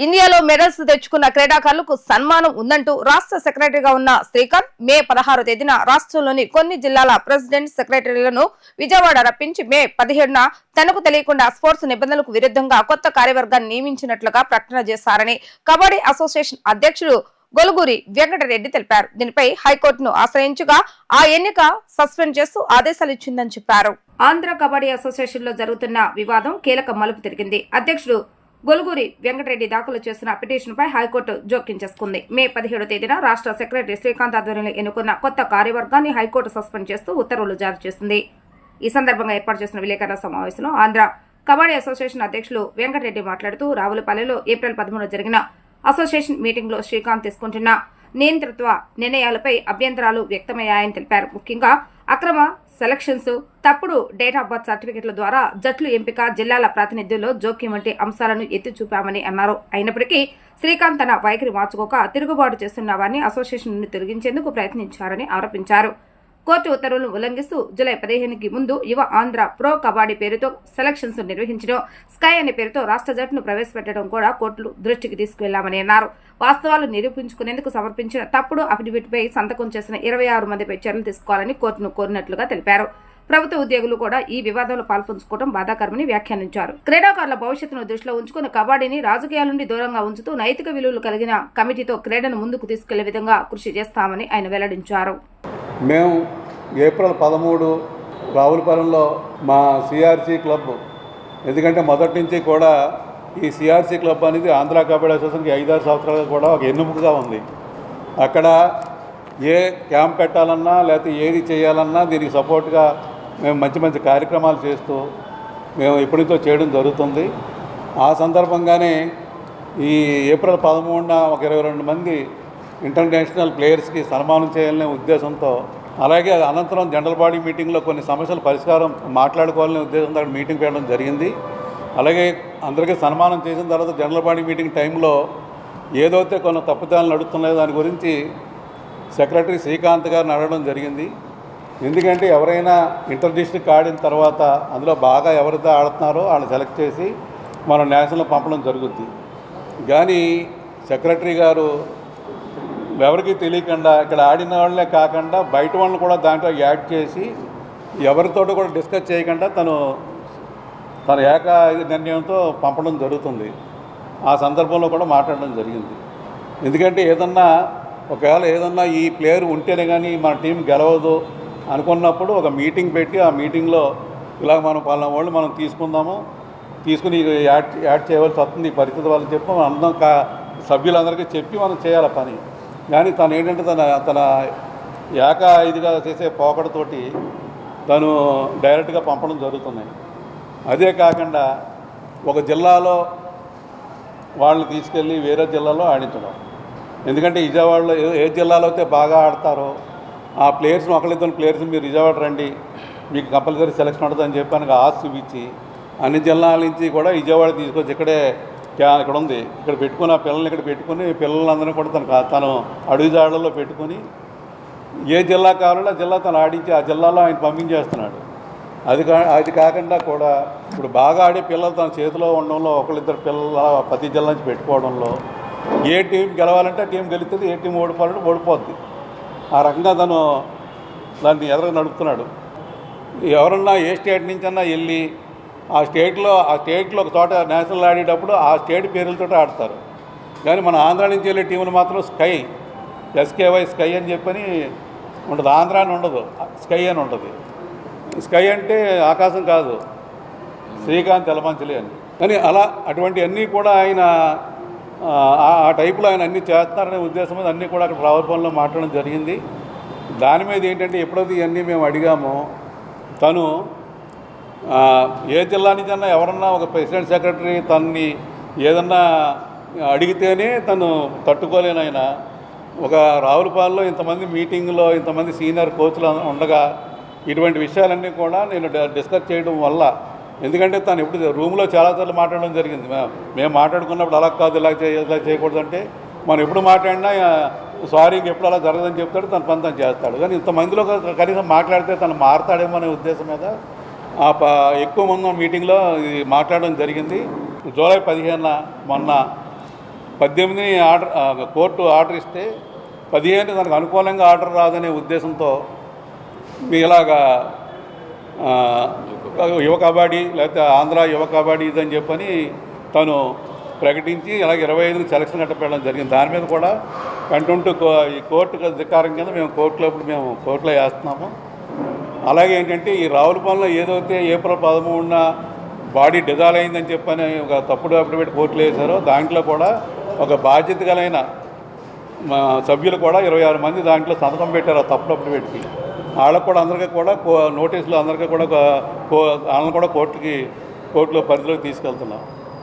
ఇండియాలో మెడల్స్ తెచ్చుకున్న క్రీడాకారులకు సన్మానం ఉందంటూ రాష్ట్ర సెక్రటరీగా ఉన్న శ్రీకాంత్ మే 16వ తేదీన రాష్ట్రంలోని కొన్ని జిల్లాల ప్రెసిడెంట్ సెక్రటరీలను విజయవాడ రప్పించి మే 17న తనకు తెలియకుండా స్పోర్ట్స్ నిబంధనలకు విరుద్ధంగా కొత్త కార్యవర్గాన్ని నియమించినట్లుగా ప్రకటన చేశారని కబడ్డీ అసోసియేషన్ అధ్యక్షుడు గొలుగురి వెంకటరెడ్డి తెలిపారు. దీనిపై హైకోర్టును ఆశ్రయించగా ఆ ఎన్నిక సస్పెండ్ చేస్తూ ఆదేశాలు ఇచ్చిందని చెప్పారు. ఆంధ్ర కబడ్డీ అసోసియేషన్ లో జరుగుతున్న వివాదం కీలక మలుపు తిరిగింది. అధ్యక్షుడు గొలుగురి వెంకటరెడ్డి దాఖలు చేసిన పిటిషన్పై హైకోర్టు జోక్యం చేసుకుంది. మే 17వ తేదీన రాష్ట్ర సెక్రటరీ శ్రీకాంత్ ఆధ్వర్యంలో ఎన్నుకున్న కొత్త కార్యవర్గాన్ని హైకోర్టు సస్పెండ్ చేస్తూ ఉత్తర్వులు జారీ చేసింది. ఈ సందర్భంగా ఏర్పాటు చేసిన విలేకరుల సమావేశంలో ఆంధ్ర కబడ్డీ అసోసియేషన్ అధ్యక్షులు వెంకటరెడ్డి మాట్లాడుతూ రావులపల్లిలో ఏప్రిల్ 13 జరిగిన అసోసియేషన్ మీటింగ్ లో శ్రీకాంత్ తీసుకుంటున్న నియంతృత్వ నిర్ణయాలపై అభ్యంతరాలు వ్యక్తమయ్యాయని తెలిపారు. ముఖ్యంగా అక్రమ సెలక్షన్స్, తప్పుడు డేట్ ఆఫ్ బర్త్ సర్టిఫికెట్ల ద్వారా జట్లు ఎంపిక, జిల్లాల ప్రాతినిధ్యంలో జోక్యం వంటి అంశాలను ఎత్తి చూపామని అన్నారు. అయినప్పటికీ శ్రీకాంత్ తన వైఖరి మార్చుకోక తిరుగుబాటు చేస్తున్న వారిని అసోసియేషన్ నుండి తొలగించేందుకు ప్రయత్నించారని ఆరోపించారు. కోర్టు ఉత్తర్వులను ఉల్లంఘిస్తూ జూలై 15కి ముందు యువ ఆంధ్ర ప్రో కబడ్డీ పేరుతో సెలక్షన్స్ నిర్వహించడం, స్కై అనే పేరుతో రాష్ట్ర జట్టును ప్రవేశపెట్టడం కూడా కోర్టులు దృష్టికి తీసుకువెళ్లామని అన్నారు. వాస్తవాలు నిరూపించుకునేందుకు సమర్పించిన తప్పుడు అఫిడవిట్పై సంతకం చేసిన 26 మందిపై చర్యలు తీసుకోవాలని కోర్టును కోరినట్లుగా తెలిపారు. ప్రభుత్వ ఉద్యోగులు కూడా ఈ వివాదంలో పాల్పంచుకోవడం బాధాకరమని వ్యాఖ్యానించారు. క్రీడాకారుల భవిష్యత్తును దృష్టిలో ఉంచుకుని కబడ్డీని రాజకీయాల నుండి దూరంగా ఉంచుతూ నైతిక విలువలు కలిగిన కమిటీతో క్రీడను ముందుకు తీసుకెళ్లే విధంగా కృషి చేస్తామని ఆయన వెల్లడించారు. మేము ఏప్రిల్ 13 రావులపాలెంలో మా సిఆర్సీ క్లబ్, ఎందుకంటే మొదటి నుంచి కూడా ఈ సిఆర్సీ క్లబ్ అనేది ఆంధ్ర కబడ్డీ అసోసియేషన్కి 5-6 సంవత్సరాలుగా కూడా ఒక ఎన్నుముకగా ఉంది. అక్కడ ఏ క్యాంప్ పెట్టాలన్నా లేకపోతే ఏది చేయాలన్నా దీనికి సపోర్ట్గా మేము మంచి మంచి కార్యక్రమాలు చేస్తూ మేము ఇప్పటితో చేయడం జరుగుతుంది. ఆ సందర్భంగానే ఈ ఏప్రిల్ 13న ఒక 22 మంది ఇంటర్నేషనల్ ప్లేయర్స్కి సన్మానం చేయాలనే ఉద్దేశంతో, అలాగే అనంతరం జనరల్ బాడీ మీటింగ్లో కొన్ని సమస్యల పరిష్కారం మాట్లాడుకోవాలనే ఉద్దేశంతో అక్కడ మీటింగ్ పెట్టడం జరిగింది. అలాగే అందరికీ సన్మానం చేసిన తర్వాత జనరల్ బాడీ మీటింగ్ టైంలో ఏదైతే కొన్ని తప్పుదాలు నడుస్తున్నాయో దాని గురించి సెక్రటరీ శ్రీకాంత్ గారిని అడగడం జరిగింది. ఎందుకంటే ఎవరైనా ఇంటర్ డిస్ట్రిక్ట్ ఆడిన తర్వాత అందులో బాగా ఎవరితో ఆడుతున్నారో వాళ్ళని సెలెక్ట్ చేసి మనం నేషనల్ పంపడం జరుగుద్ది. కానీ సెక్రటరీ గారు ఎవరికి తెలియకుండా ఇక్కడ ఆడిన వాళ్ళే కాకుండా బయట వాళ్ళని కూడా దాంట్లో యాడ్ చేసి ఎవరితో కూడా డిస్కస్ చేయకుండా తన ఏక నిర్ణయంతో పంపడం జరుగుతుంది. ఆ సందర్భంలో కూడా మాట్లాడడం జరిగింది. ఎందుకంటే ఒకవేళ ఏదన్నా ఈ ప్లేయర్ ఉంటేనే కానీ మన టీం గెలవదు అనుకున్నప్పుడు ఒక మీటింగ్ పెట్టి ఆ మీటింగ్లో ఇలా మనం పలానా వాళ్ళు మనం తీసుకుని యాడ్ చేయవలసి వస్తుంది, ఈ పరిస్థితి వాళ్ళని చెప్పి మనం అందరం సభ్యులందరికీ చెప్పి మనం చేయాలి పని. కానీ తను ఏంటంటే తన ఇదిగా చేసే పోకడతోటి తను డైరెక్ట్గా పంపడం జరుగుతున్నాయి. అదే కాకుండా ఒక జిల్లాలో వాళ్ళని తీసుకెళ్ళి వేరే జిల్లాలో ఆడించడం. ఎందుకంటే విజయవాడలో ఏ జిల్లాలో అయితే బాగా ఆడతారో ఆ ప్లేయర్స్ని ఒకళ్ళిద్దరు ప్లేయర్స్ని మీరు విజయవాడ రండి, మీకు కంపల్సరీ సెలక్షన్ ఉంటుందని చెప్పి ఆశ చూపించి అన్ని జిల్లాల నుంచి కూడా విజయవాడ తీసుకొచ్చి ఇక్కడ ఉంది, ఇక్కడ పెట్టుకుని ఆ పిల్లల్ని ఇక్కడ పెట్టుకుని పిల్లలందరినీ కూడా తను అడుగుజాడల్లో పెట్టుకుని ఏ జిల్లా కావాలో ఆ జిల్లా తను ఆడించి ఆ జిల్లాలో ఆయన పంపించేస్తున్నాడు. అది కాకుండా కూడా ఇప్పుడు బాగా ఆడే పిల్లలు తన చేతిలో ఉండడంలో ఒకళ్ళిద్దరు పిల్లల ప్రతి జిల్లా నుంచి పెట్టుకోవడంలో ఏ టీం గెలవాలంటే ఆ టీం గెలుస్తుంది, ఏ టీం ఓడిపోవాలంటే ఓడిపోద్ది. ఆ రకంగా దాన్ని ఎదురు నడుపుతున్నాడు. ఎవరన్నా ఏ స్టేట్ నుంచన్నా వెళ్ళి ఆ స్టేట్లో ఒక చోట నేషనల్ ఆడేటప్పుడు ఆ స్టేట్ పేర్లతో ఆడతారు. కానీ మన ఆంధ్ర నుంచి వెళ్ళే టీంలు మాత్రం SKY స్కై అని చెప్పని ఉండదు. ఆంధ్ర అని ఉండదు, స్కై అని ఉంటుంది. స్కై అంటే ఆకాశం కాదు, శ్రీకాంత్ ఎలమంచిలి అని. కానీ అటువంటివన్నీ కూడా ఆయన ఆ టైపులో ఆయన అన్నీ చేస్తున్నారనే ఉద్దేశం మీద అన్నీ కూడా అక్కడ రావులపాలెంలో మాట్లాడడం జరిగింది. దాని మీద ఏంటంటే ఎప్పుడైతే ఇవన్నీ మేము అడిగామో తను ఏ జిల్లా నుంచి అన్నా ఎవరన్నా ఒక ప్రెసిడెంట్ సెక్రటరీ తనని ఏదన్నా అడిగితేనే తను తట్టుకోలేనైనా ఒక రావులపాలెంలో ఇంతమంది మీటింగ్లో ఇంతమంది సీనియర్ కోచ్లు ఉండగా ఇటువంటి విషయాలన్నీ కూడా నేను డిస్కస్ చేయడం వల్ల, ఎందుకంటే తను ఎప్పుడు రూమ్లో చాలాసార్లు మాట్లాడడం జరిగింది. మేము మాట్లాడుకున్నప్పుడు అలా కాదు ఇలా చేయకూడదు అంటే మనం ఎప్పుడు మాట్లాడినా సారీ ఇంకెప్పుడు అలా జరగదని చెప్తాడు, తన పని తను చేస్తాడు. కానీ ఇంతమందిలో కనీసం మాట్లాడితే తను మారతాడేమో అనే ఉద్దేశం మీద ఎక్కువ మంది మీటింగ్లో ఇది మాట్లాడడం జరిగింది. జూలై 15న మొన్న 18 కోర్టు ఆర్డర్ ఇస్తే 15 దానికి అనుకూలంగా ఆర్డర్ రాదనే ఉద్దేశంతో మీ ఇలాగా యువ కబడ్డీ లేకపోతే ఆంధ్ర యువ కబడ్డీ ఇదని చెప్పని తను ప్రకటించి అలాగే 25కి సెలక్షన్ కట్టపెట్టడం జరిగింది. దాని మీద కూడా కంటెంప్ట్ ఈ కోర్టు ధిక్కారం కింద మేము కోర్టులో వేస్తున్నాము. అలాగే ఏంటంటే ఈ రావులపాలెంలో ఏదైతే ఏప్రిల్ 13న బాడీ డిజాల్వ్ అయిందని చెప్పని ఒక తప్పుడు అఫిడవిట్ కోర్టులో వేశారో దాంట్లో కూడా ఒక బాధ్యత కలిగిన సభ్యులు కూడా 26 మంది దాంట్లో సంతకం పెట్టారు ఆ తప్పుడు అఫిడవిట్కి. వాళ్ళకు కూడా అందరికీ కూడా నోటీసులు అందరికీ కూడా వాళ్ళని కూడా కోర్టులో పరిధిలోకి తీసుకెళ్తున్నాం.